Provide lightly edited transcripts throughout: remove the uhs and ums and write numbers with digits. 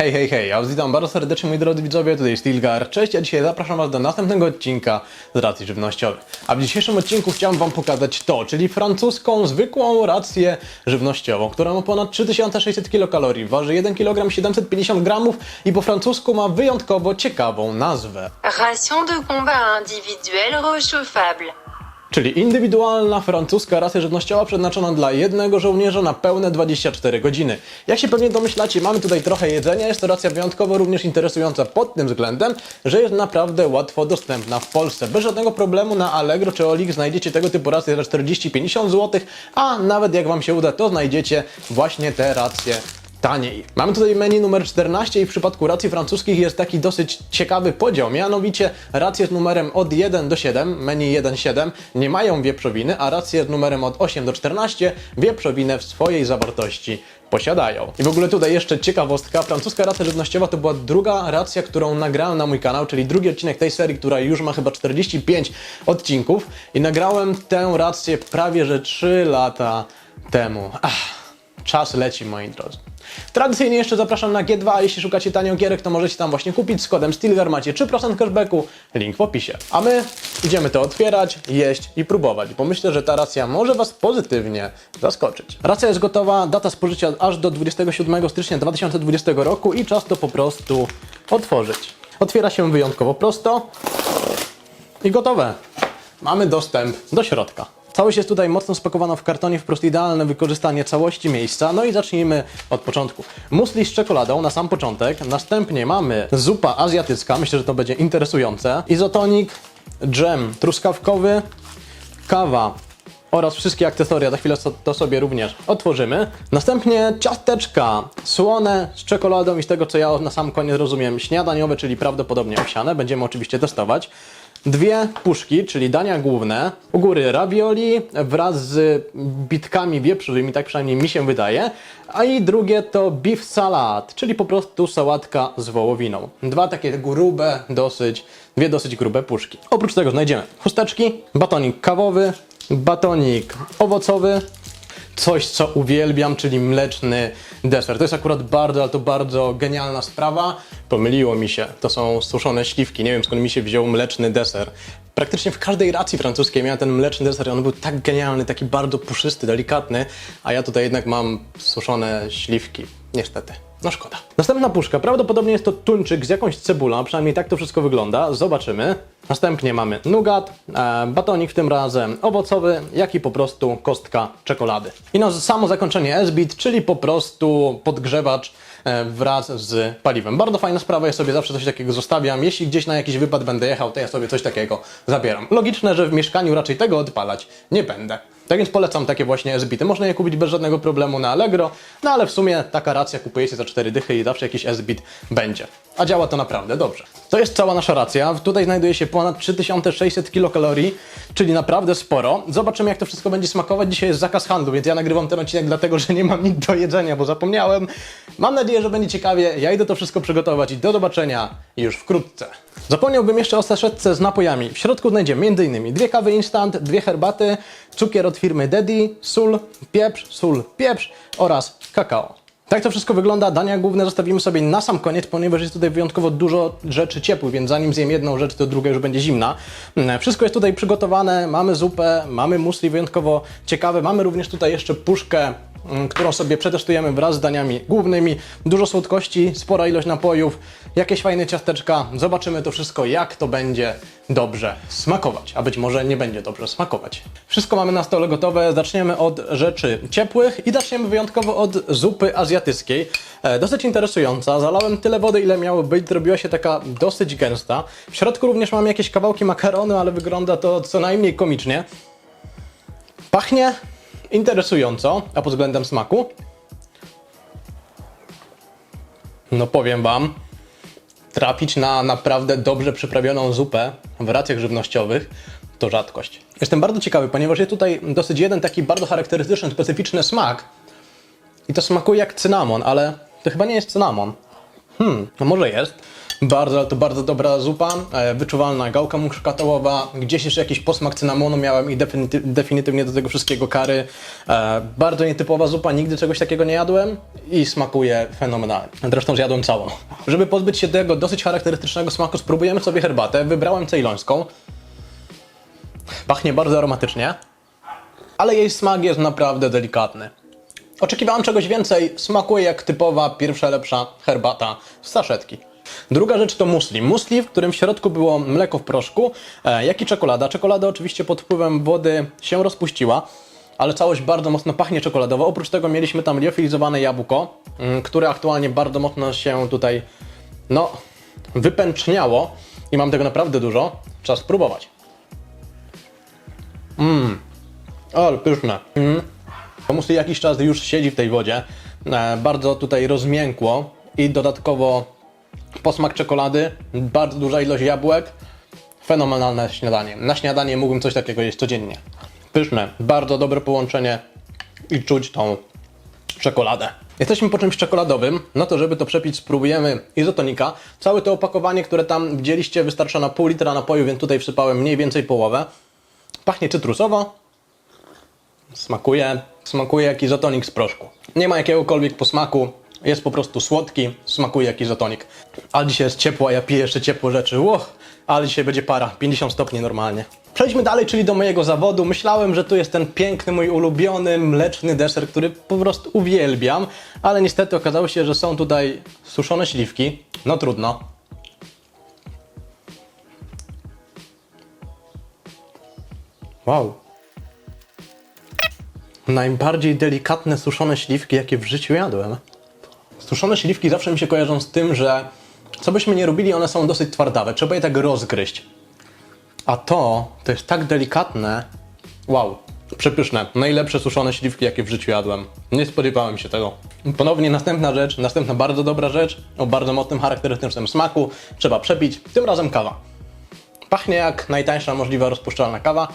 Hej, ja was witam bardzo serdecznie, moi drodzy widzowie, tutaj Stilgar, cześć, a dzisiaj zapraszam was do następnego odcinka z racji żywnościowych. A w dzisiejszym odcinku chciałem wam pokazać to, czyli francuską, zwykłą rację żywnościową, która ma ponad 3600 kilokalorii, waży 1 kg 750 g i po francusku ma wyjątkowo ciekawą nazwę. Ration de combat individuelle rechauffable. Czyli indywidualna francuska racja żywnościowa przeznaczona dla jednego żołnierza na pełne 24 godziny. Jak się pewnie domyślacie, mamy tutaj trochę jedzenia. Jest to racja wyjątkowo również interesująca pod tym względem, że jest naprawdę łatwo dostępna w Polsce. Bez żadnego problemu na Allegro czy OLX znajdziecie tego typu racje za 40-50 zł, a nawet jak wam się uda, to znajdziecie właśnie te racje taniej. Mamy tutaj menu numer 14 i w przypadku racji francuskich jest taki dosyć ciekawy podział, mianowicie racje z numerem od 1 do 7, menu 1-7, nie mają wieprzowiny, a racje z numerem od 8 do 14 wieprzowinę w swojej zawartości posiadają. I w ogóle tutaj jeszcze ciekawostka, francuska racja żywnościowa to była druga racja, którą nagrałem na mój kanał, czyli drugi odcinek tej serii, która już ma chyba 45 odcinków i nagrałem tę rację prawie że 3 lata temu. Czas leci, moi drodzy. Tradycyjnie jeszcze zapraszam na G2, a jeśli szukacie tanio gierek, to możecie tam właśnie kupić z kodem Stilgar, macie 3% cashbacku, link w opisie. A my idziemy to otwierać, jeść i próbować, bo myślę, że ta racja może was pozytywnie zaskoczyć. Racja jest gotowa, data spożycia aż do 27 stycznia 2020 roku i czas to po prostu otworzyć. Otwiera się wyjątkowo prosto i gotowe. Mamy dostęp do środka. Całość jest tutaj mocno spakowana w kartonie, wprost idealne wykorzystanie całości miejsca. No i zacznijmy od początku. Musli z czekoladą na sam początek, następnie mamy zupa azjatycka, myślę, że to będzie interesujące, izotonik, dżem truskawkowy, kawa oraz wszystkie akcesoria, za chwilę to sobie również otworzymy. Następnie ciasteczka słone z czekoladą i z tego co ja na sam koniec rozumiem śniadaniowe, czyli prawdopodobnie owsiane, będziemy oczywiście testować. Dwie puszki, czyli dania główne, u góry ravioli wraz z bitkami wieprzowymi, tak przynajmniej mi się wydaje, a i drugie to beef salad, czyli po prostu sałatka z wołowiną. Dwie dosyć grube puszki. Oprócz tego znajdziemy chusteczki, batonik kawowy, batonik owocowy, coś co uwielbiam, czyli mleczny deser. To jest akurat bardzo genialna sprawa. Pomyliło mi się, to są suszone śliwki, nie wiem skąd mi się wziął mleczny deser. Praktycznie w każdej racji francuskiej miałem ten mleczny deser i on był tak genialny, taki bardzo puszysty, delikatny, a ja tutaj jednak mam suszone śliwki. Niestety. No szkoda. Następna puszka, prawdopodobnie jest to tuńczyk z jakąś cebulą, przynajmniej tak to wszystko wygląda. Zobaczymy. Następnie mamy nougat, batonik w tym razem owocowy, jak i po prostu kostka czekolady. I no samo zakończenie S-bit, czyli po prostu podgrzewacz wraz z paliwem. Bardzo fajna sprawa, ja sobie zawsze coś takiego zostawiam. Jeśli gdzieś na jakiś wypad będę jechał, to ja sobie coś takiego zabieram. Logiczne, że w mieszkaniu raczej tego odpalać nie będę. Tak więc polecam takie właśnie S-bity. Można je kupić bez żadnego problemu na Allegro, no ale w sumie taka racja kupujecie za 4 dychy i zawsze jakiś S-bit będzie. A działa to naprawdę dobrze. To jest cała nasza racja. Tutaj znajduje się ponad 3600 kilokalorii, czyli naprawdę sporo. Zobaczymy, jak to wszystko będzie smakować. Dzisiaj jest zakaz handlu, więc ja nagrywam ten odcinek dlatego, że nie mam nic do jedzenia, bo zapomniałem. Mam nadzieję, że będzie ciekawie. Ja idę to wszystko przygotować i do zobaczenia już wkrótce. Zapomniałbym jeszcze o saszetce z napojami. W środku znajdziemy m.in. 2 kawy instant, 2 herbaty, cukier od firmy Daddy, sól, pieprz oraz kakao. Tak to wszystko wygląda. Dania główne zostawimy sobie na sam koniec, ponieważ jest tutaj wyjątkowo dużo rzeczy ciepłych, więc zanim zjem jedną rzecz, to druga już będzie zimna. Wszystko jest tutaj przygotowane, mamy zupę, mamy musli wyjątkowo ciekawe, mamy również tutaj jeszcze puszkę, którą sobie przetestujemy wraz z daniami głównymi. Dużo słodkości, spora ilość napojów, jakieś fajne ciasteczka. Zobaczymy to wszystko, jak to będzie dobrze smakować, a być może nie będzie dobrze smakować. Wszystko mamy na stole gotowe. Zaczniemy od rzeczy ciepłych i zaczniemy wyjątkowo od zupy azjatyckiej. Dosyć interesująca. Zalałem tyle wody, ile miało być. Zrobiła się taka dosyć gęsta. W środku również mam jakieś kawałki makaronu, ale wygląda to co najmniej komicznie. Pachnie interesująco, a pod względem smaku? No powiem wam, trafić na naprawdę dobrze przyprawioną zupę w racjach żywnościowych to rzadkość. Jestem bardzo ciekawy, ponieważ jest tutaj dosyć jeden taki bardzo charakterystyczny, specyficzny smak. I to smakuje jak cynamon, ale to chyba nie jest cynamon. No może jest. Bardzo, ale to bardzo dobra zupa, wyczuwalna gałka muszkatołowa, gdzieś jeszcze jakiś posmak cynamonu miałem i definitywnie do tego wszystkiego curry. Bardzo nietypowa zupa, nigdy czegoś takiego nie jadłem i smakuje fenomenalnie. Zresztą zjadłem całą. Żeby pozbyć się tego dosyć charakterystycznego smaku, spróbujemy sobie herbatę. Wybrałem cejlońską. Pachnie bardzo aromatycznie, ale jej smak jest naprawdę delikatny. Oczekiwałem czegoś więcej, smakuje jak typowa, pierwsza lepsza herbata z saszetki. Druga rzecz to muesli. Muesli, w którym w środku było mleko w proszku, jak i czekolada. Czekolada oczywiście pod wpływem wody się rozpuściła, ale całość bardzo mocno pachnie czekoladowo. Oprócz tego mieliśmy tam liofilizowane jabłko, które aktualnie bardzo mocno się tutaj, no, wypęczniało i mam tego naprawdę dużo. Czas spróbować. Ale pyszne. To muesli jakiś czas już siedzi w tej wodzie. Bardzo tutaj rozmiękło i dodatkowo posmak czekolady, bardzo duża ilość jabłek. Fenomenalne śniadanie. Na śniadanie mógłbym coś takiego jeść codziennie. Pyszne, bardzo dobre połączenie i czuć tą czekoladę. Jesteśmy po czymś czekoladowym, no to żeby to przepić spróbujemy izotonika. Całe to opakowanie, które tam widzieliście, wystarcza na pół litra napoju, więc tutaj wsypałem mniej więcej połowę. Pachnie cytrusowo. Smakuje jak izotonik z proszku. Nie ma jakiegokolwiek posmaku, jest po prostu słodki, smakuje jak izotonik. Ale dzisiaj jest ciepło, a ja piję jeszcze ciepłe rzeczy. Ale dzisiaj będzie para, 50 stopni normalnie. Przejdźmy dalej, czyli do mojego zawodu. Myślałem, że tu jest ten piękny, mój ulubiony, mleczny deser, który po prostu uwielbiam, ale niestety okazało się, że są tutaj suszone śliwki. No trudno. Wow. Najbardziej delikatne suszone śliwki, jakie w życiu jadłem. Suszone śliwki zawsze mi się kojarzą z tym, że co byśmy nie robili, one są dosyć twardawe. Trzeba je tak rozgryźć. A to jest tak delikatne. Wow, przepyszne. Najlepsze suszone śliwki, jakie w życiu jadłem. Nie spodziewałem się tego. Ponownie następna rzecz, następna bardzo dobra rzecz o bardzo mocnym, charakterystycznym smaku. Trzeba przepić, tym razem kawa. Pachnie jak najtańsza możliwa rozpuszczalna kawa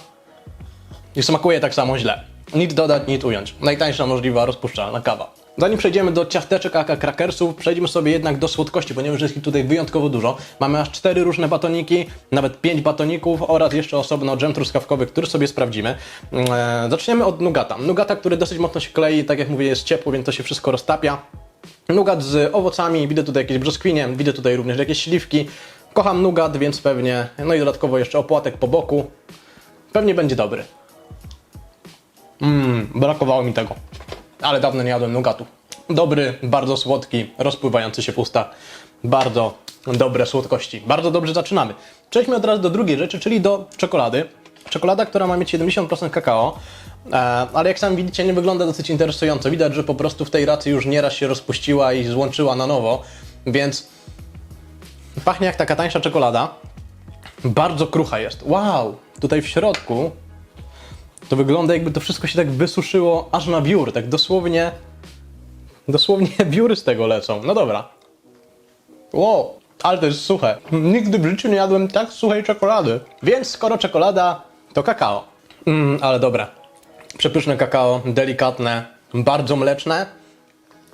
i smakuje tak samo źle. Nic dodać, nic ująć. Najtańsza możliwa rozpuszczalna kawa. Zanim przejdziemy do ciasteczek aka krakersów, przejdźmy sobie jednak do słodkości, ponieważ jest ich tutaj wyjątkowo dużo. Mamy aż 4 różne batoniki, nawet 5 batoników oraz jeszcze osobno dżem truskawkowy, który sobie sprawdzimy. Zaczniemy od nugata. Nugata, który dosyć mocno się klei, tak jak mówię, jest ciepło, więc to się wszystko roztapia. Nugat z owocami, widzę tutaj jakieś brzoskwinie, widzę tutaj również jakieś śliwki. Kocham nugat, więc pewnie, no i dodatkowo jeszcze opłatek po boku. Pewnie będzie dobry. Brakowało mi tego. Ale dawno nie jadłem nugatu. Dobry, bardzo słodki, rozpływający się w ustach. Bardzo dobre słodkości. Bardzo dobrze zaczynamy. Przejdźmy od razu do drugiej rzeczy, czyli do czekolady. Czekolada, która ma mieć 70% kakao, ale jak sami widzicie, nie wygląda dosyć interesująco. Widać, że po prostu w tej racji już nieraz się rozpuściła i złączyła na nowo, więc pachnie jak taka tańsza czekolada. Bardzo krucha jest. Wow! Tutaj w środku to wygląda, jakby to wszystko się tak wysuszyło aż na wiór, tak dosłownie wióry z tego lecą. No dobra. Wow, ale to jest suche. Nigdy w życiu nie jadłem tak suchej czekolady. Więc skoro czekolada, to kakao. Ale dobre. Przepyszne kakao, delikatne, bardzo mleczne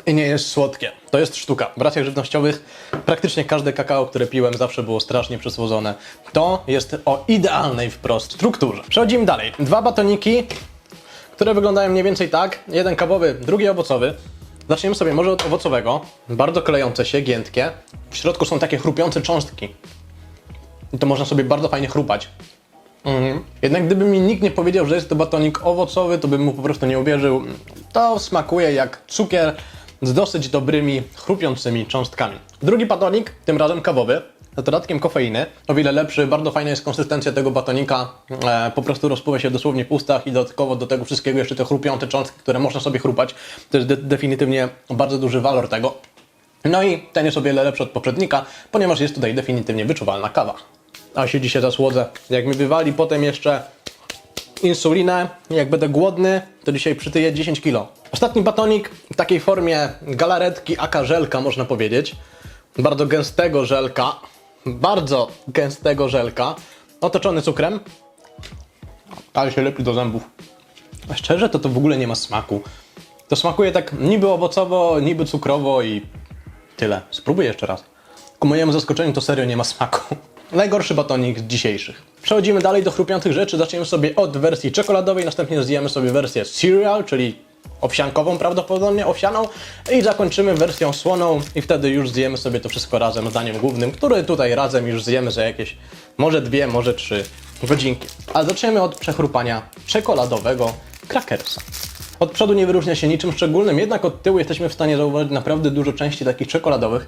i nie jest słodkie. To jest sztuka. W racjach żywnościowych praktycznie każde kakao, które piłem, zawsze było strasznie przesłodzone. To jest o idealnej wprost strukturze. Przechodzimy dalej. 2 batoniki, które wyglądają mniej więcej tak. Jeden kawowy, drugi owocowy. Zaczniemy sobie może od owocowego. Bardzo klejące się, giętkie. W środku są takie chrupiące cząstki. I to można sobie bardzo fajnie chrupać. Jednak gdyby mi nikt nie powiedział, że jest to batonik owocowy, to bym mu po prostu nie uwierzył. To smakuje jak cukier z dosyć dobrymi, chrupiącymi cząstkami. Drugi batonik, tym razem kawowy, z dodatkiem kofeiny. O wiele lepszy, bardzo fajna jest konsystencja tego batonika. Po prostu rozpływa się dosłownie w ustach i dodatkowo do tego wszystkiego jeszcze te chrupiące cząstki, które można sobie chrupać. To jest definitywnie bardzo duży walor tego. No i ten jest o wiele lepszy od poprzednika, ponieważ jest tutaj definitywnie wyczuwalna kawa. A się dzisiaj zasłodzę. Jak mi wywali potem jeszcze insulinę, jak będę głodny, to dzisiaj przytyję 10 kg. Ostatni batonik w takiej formie galaretki aka żelka, można powiedzieć. Bardzo gęstego żelka, otoczony cukrem, ale się lepi do zębów. A szczerze to w ogóle nie ma smaku. To smakuje tak niby owocowo, niby cukrowo i tyle. Spróbuję jeszcze raz. Ku mojemu zaskoczeniu to serio nie ma smaku. Najgorszy batonik z dzisiejszych. Przechodzimy dalej do chrupiących rzeczy. Zaczniemy sobie od wersji czekoladowej, następnie zjemy sobie wersję cereal, czyli owsiankową prawdopodobnie, owsianą, i zakończymy wersją słoną i wtedy już zjemy sobie to wszystko razem z daniem głównym, który tutaj razem już zjemy za jakieś może 2, może 3 godzinki. A zaczniemy od przechrupania czekoladowego krakersa. Od przodu nie wyróżnia się niczym szczególnym, jednak od tyłu jesteśmy w stanie zauważyć naprawdę dużo części takich czekoladowych.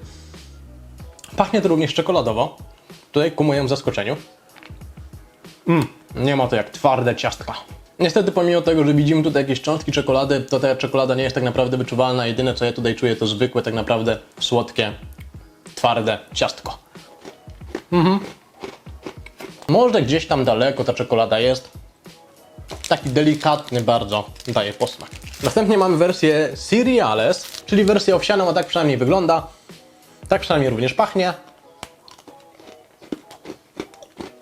Pachnie to również czekoladowo, tutaj ku mojemu zaskoczeniu. Nie ma to jak twarde ciastka. Niestety pomimo tego, że widzimy tutaj jakieś cząstki czekolady, to ta czekolada nie jest tak naprawdę wyczuwalna. Jedyne co ja tutaj czuję to zwykłe, tak naprawdę słodkie, twarde ciastko. Może gdzieś tam daleko ta czekolada jest. Taki delikatny bardzo daje posmak. Następnie mamy wersję cereales, czyli wersję owsianą, a tak przynajmniej wygląda. Tak przynajmniej również pachnie.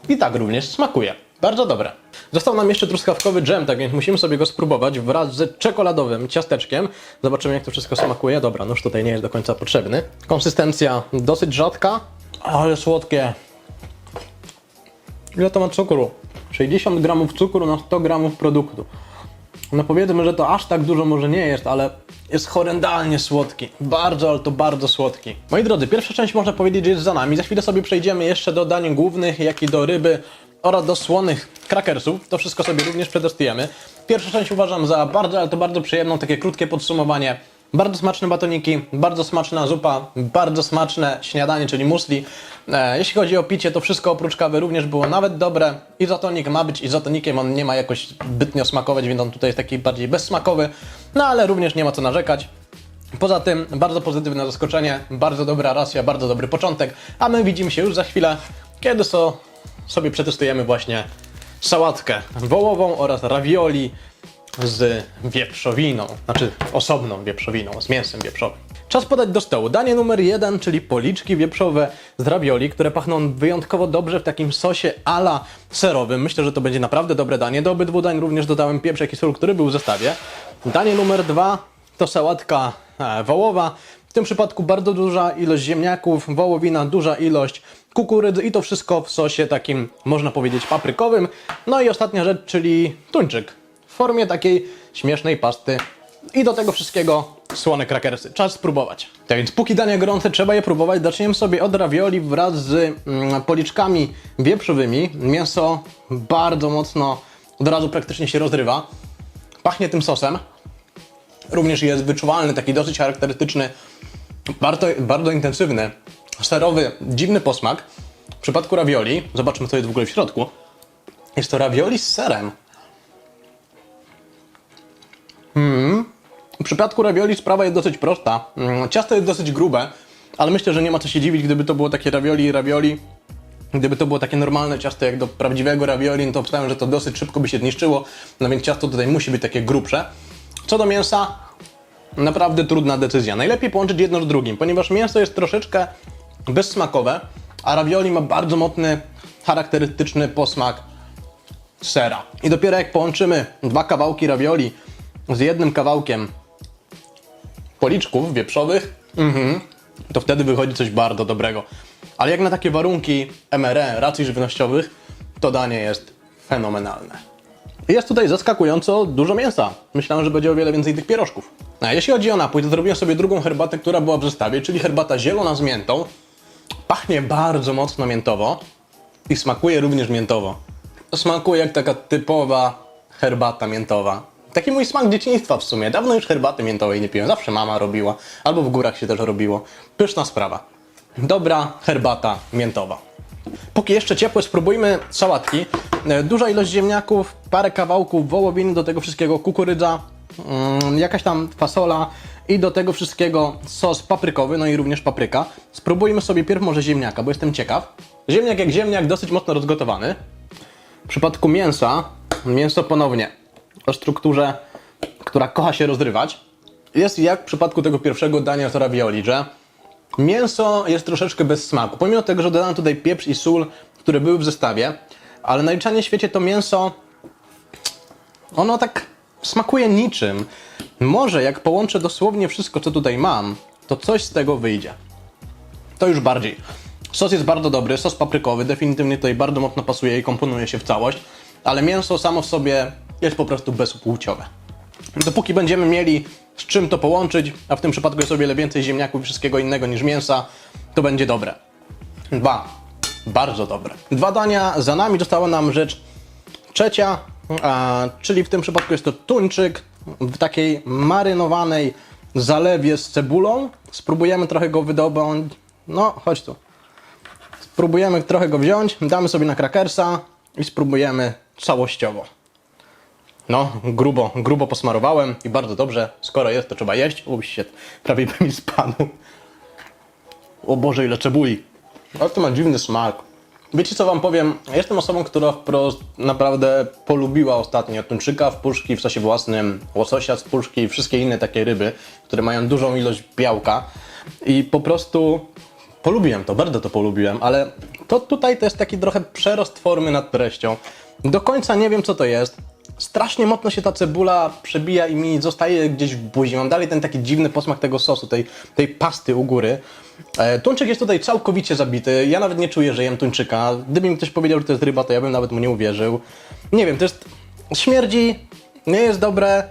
I tak również smakuje. Bardzo dobre. Został nam jeszcze truskawkowy dżem, tak więc musimy sobie go spróbować wraz z czekoladowym ciasteczkiem. Zobaczymy jak to wszystko smakuje. Dobra, nóż tutaj nie jest do końca potrzebny. Konsystencja dosyć rzadka, ale słodkie. Ile to ma cukru? 60 gramów cukru na 100 gramów produktu. No powiedzmy, że to aż tak dużo może nie jest, ale jest horrendalnie słodki. Bardzo, ale to bardzo słodki. Moi drodzy, pierwsza część można powiedzieć, że jest za nami. Za chwilę sobie przejdziemy jeszcze do dań głównych, jak i do ryby oraz do słonych krakersów. To wszystko sobie również przetestujemy. Pierwszą część uważam za bardzo, ale to bardzo przyjemną, takie krótkie podsumowanie. Bardzo smaczne batoniki, bardzo smaczna zupa, bardzo smaczne śniadanie, czyli musli. Jeśli chodzi o picie, to wszystko oprócz kawy również było nawet dobre. Izotonik ma być izotonikiem, on nie ma jakoś zbytnio smakować, więc on tutaj jest taki bardziej bezsmakowy. No ale również nie ma co narzekać. Poza tym bardzo pozytywne zaskoczenie, bardzo dobra racja, bardzo dobry początek. A my widzimy się już za chwilę, kiedy sobie przetestujemy właśnie sałatkę wołową oraz ravioli z wieprzowiną, znaczy osobną wieprzowiną, z mięsem wieprzowym. Czas podać do stołu. Danie numer 1, czyli policzki wieprzowe z ravioli, które pachną wyjątkowo dobrze w takim sosie ala serowym. Myślę, że to będzie naprawdę dobre danie. Do obydwu dań również dodałem pieprzek i sól, który był w zestawie. Danie numer 2 to sałatka wołowa. W tym przypadku bardzo duża ilość ziemniaków, wołowina, duża ilość kukurydzy i to wszystko w sosie takim, można powiedzieć, paprykowym. No i ostatnia rzecz, czyli tuńczyk w formie takiej śmiesznej pasty. I do tego wszystkiego słone krakersy. Czas spróbować. Tak więc póki dania gorące, trzeba je próbować. Zaczniemy sobie od ravioli wraz z policzkami wieprzowymi. Mięso bardzo mocno od razu praktycznie się rozrywa. Pachnie tym sosem. Również jest wyczuwalny, taki dosyć charakterystyczny, bardzo intensywny, serowy, dziwny posmak. W przypadku ravioli, zobaczmy co jest w ogóle w środku. Jest to ravioli z serem. W przypadku ravioli sprawa jest dosyć prosta. Ciasto jest dosyć grube, ale myślę, że nie ma co się dziwić, gdyby to było takie ravioli. Gdyby to było takie normalne ciasto jak do prawdziwego ravioli, no to obstawiam, że to dosyć szybko by się zniszczyło. No więc ciasto tutaj musi być takie grubsze. Co do mięsa, naprawdę trudna decyzja. Najlepiej połączyć jedno z drugim, ponieważ mięso jest troszeczkę bezsmakowe, a ravioli ma bardzo mocny, charakterystyczny posmak sera. I dopiero jak połączymy 2 kawałki ravioli z jednym kawałkiem policzków wieprzowych, to wtedy wychodzi coś bardzo dobrego. Ale jak na takie warunki MRE, racji żywnościowych, to danie jest fenomenalne. Jest tutaj zaskakująco dużo mięsa. Myślałem, że będzie o wiele więcej tych pierożków. A jeśli chodzi o napój, to zrobiłem sobie drugą herbatę, która była w zestawie, czyli herbata zielona z miętą. Pachnie bardzo mocno miętowo i smakuje również miętowo. Smakuje jak taka typowa herbata miętowa. Taki mój smak dzieciństwa w sumie. Dawno już herbaty miętowej nie piłem. Zawsze mama robiła. Albo w górach się też robiło. Pyszna sprawa. Dobra herbata miętowa. Póki jeszcze ciepłe, spróbujmy sałatki. Duża ilość ziemniaków, parę kawałków wołowiny, do tego wszystkiego kukurydza, jakaś tam fasola i do tego wszystkiego sos paprykowy, no i również papryka. Spróbujmy sobie pierw może ziemniaka, bo jestem ciekaw. Ziemniak jak ziemniak, dosyć mocno rozgotowany. W przypadku mięsa, mięso ponownie o strukturze, która kocha się rozrywać. Jest jak w przypadku tego pierwszego dania z ravioli, że mięso jest troszeczkę bez smaku. Pomimo tego, że dodałem tutaj pieprz i sól, które były w zestawie, ale najczęściej w świecie to mięso, ono tak smakuje niczym. Może jak połączę dosłownie wszystko, co tutaj mam, to coś z tego wyjdzie. To już bardziej. Sos jest bardzo dobry, sos paprykowy, definitywnie tutaj bardzo mocno pasuje i komponuje się w całość, ale mięso samo w sobie jest po prostu bezpłciowe. Dopóki będziemy mieli z czym to połączyć, a w tym przypadku jest o wiele więcej ziemniaków i wszystkiego innego niż mięsa, to będzie dobre. Bardzo dobre. 2 dania za nami, została nam rzecz trzecia, czyli w tym przypadku jest to tuńczyk w takiej marynowanej zalewie z cebulą. Spróbujemy trochę go wydobyć. No, chodź tu. Spróbujemy trochę go wziąć, damy sobie na krakersa i spróbujemy całościowo. No, grubo posmarowałem i bardzo dobrze. Skoro jest, to trzeba jeść. Shit, prawie by mi spadł. O Boże, ile cebuli. Ale to ma dziwny smak. Wiecie co wam powiem? Jestem osobą, która wprost naprawdę polubiła ostatnio tuńczyka w puszki w sosie własnym, łososia z puszki i wszystkie inne takie ryby, które mają dużą ilość białka. I po prostu polubiłem to, bardzo to polubiłem, ale to tutaj to jest taki trochę przerost formy nad treścią. Do końca nie wiem co to jest. Strasznie mocno się ta cebula przebija i mi zostaje gdzieś w buzi. Mam dalej ten taki dziwny posmak tego sosu, tej pasty u góry. Tuńczyk jest tutaj całkowicie zabity. Ja nawet nie czuję, że jem tuńczyka. Gdyby mi ktoś powiedział, że to jest ryba, to ja bym nawet mu nie uwierzył. Nie wiem, to jest... śmierdzi, nie jest dobre,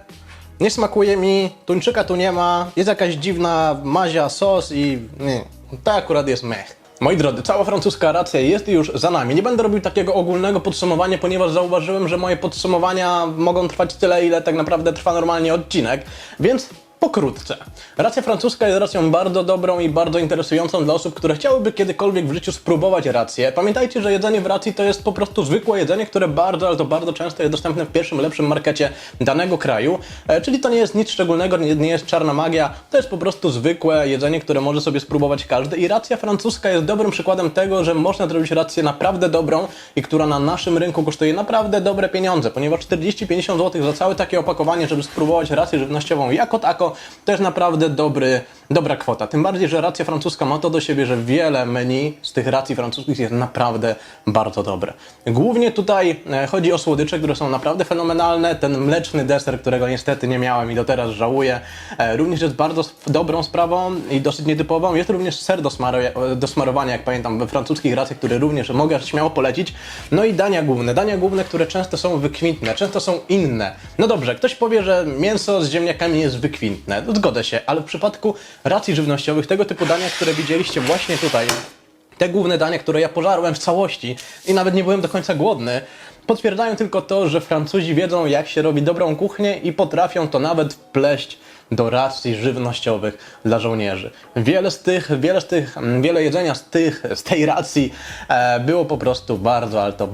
nie smakuje mi, tuńczyka tu nie ma, jest jakaś dziwna mazia, sos i... nie, to akurat jest mech. Moi drodzy, cała francuska racja jest już za nami. Nie będę robił takiego ogólnego podsumowania, ponieważ zauważyłem, że moje podsumowania mogą trwać tyle, ile tak naprawdę trwa normalnie odcinek, więc pokrótce. Racja francuska jest racją bardzo dobrą i bardzo interesującą dla osób, które chciałyby kiedykolwiek w życiu spróbować rację. Pamiętajcie, że jedzenie w racji to jest po prostu zwykłe jedzenie, które bardzo, ale to bardzo często jest dostępne w pierwszym, lepszym markecie danego kraju. Czyli to nie jest nic szczególnego, nie jest czarna magia, to jest po prostu zwykłe jedzenie, które może sobie spróbować każdy. I racja francuska jest dobrym przykładem tego, że można zrobić rację naprawdę dobrą i która na naszym rynku kosztuje naprawdę dobre pieniądze, ponieważ 40-50 zł za całe takie opakowanie, żeby spróbować rację żywnościową jako tako, to jest naprawdę dobra kwota. Tym bardziej, że racja francuska ma to do siebie, że wiele menu z tych racji francuskich jest naprawdę bardzo dobre. Głównie tutaj chodzi o słodycze, które są naprawdę fenomenalne. Ten mleczny deser, którego niestety nie miałem i do teraz żałuję, również jest bardzo dobrą sprawą i dosyć nietypową. Jest również ser do smarowania, jak pamiętam, we francuskich racjach, które również mogę śmiało polecić. No i dania główne, które często są wykwintne, często są inne. No dobrze, ktoś powie, że mięso z ziemniakami jest wykwintne. Zgodzę się, ale w przypadku racji żywnościowych, tego typu dania, które widzieliście właśnie tutaj, te główne dania, które ja pożarłem w całości i nawet nie byłem do końca głodny, potwierdzają tylko to, że Francuzi wiedzą, jak się robi dobrą kuchnię i potrafią to nawet wpleść do racji żywnościowych dla żołnierzy. Wiele jedzenia z tej racji było po prostu bardzo, ale to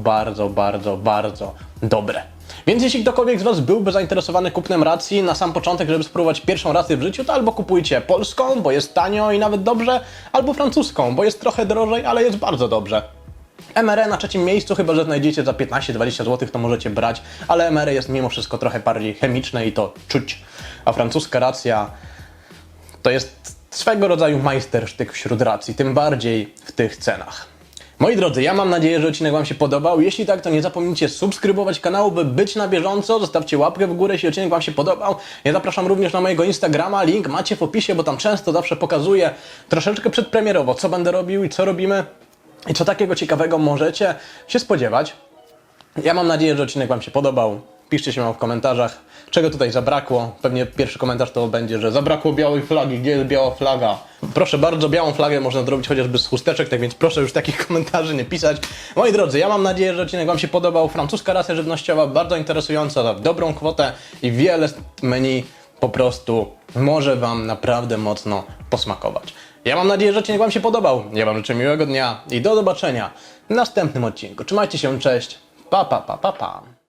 bardzo dobre. Więc jeśli ktokolwiek z Was byłby zainteresowany kupnem racji na sam początek, żeby spróbować pierwszą rację w życiu, to albo kupujcie polską, bo jest tanio i nawet dobrze, albo francuską, bo jest trochę drożej, ale jest bardzo dobrze. MRE na trzecim miejscu, chyba że znajdziecie za 15-20 zł, to możecie brać, ale MRE jest mimo wszystko trochę bardziej chemiczne i to czuć. A francuska racja to jest swego rodzaju majstersztyk wśród racji, tym bardziej w tych cenach. Moi drodzy, ja mam nadzieję, że odcinek Wam się podobał. Jeśli tak, to nie zapomnijcie subskrybować kanału, by być na bieżąco. Zostawcie łapkę w górę, jeśli odcinek Wam się podobał. Ja zapraszam również na mojego Instagrama, link macie w opisie, bo tam często zawsze pokazuję troszeczkę przedpremierowo, co będę robił i co robimy. I co takiego ciekawego możecie się spodziewać. Ja mam nadzieję, że odcinek Wam się podobał. Piszcie się w komentarzach, czego tutaj zabrakło. Pewnie pierwszy komentarz to będzie, że zabrakło białej flagi. Gdzie jest biała flaga? Proszę bardzo, białą flagę można zrobić chociażby z chusteczek, tak więc proszę już takich komentarzy nie pisać. Moi drodzy, ja mam nadzieję, że odcinek Wam się podobał. Francuska racja żywnościowa, bardzo interesująca, za dobrą kwotę i wiele menu po prostu może Wam naprawdę mocno posmakować. Ja mam nadzieję, że odcinek Wam się podobał. Ja Wam życzę miłego dnia i do zobaczenia w następnym odcinku. Trzymajcie się, cześć, pa.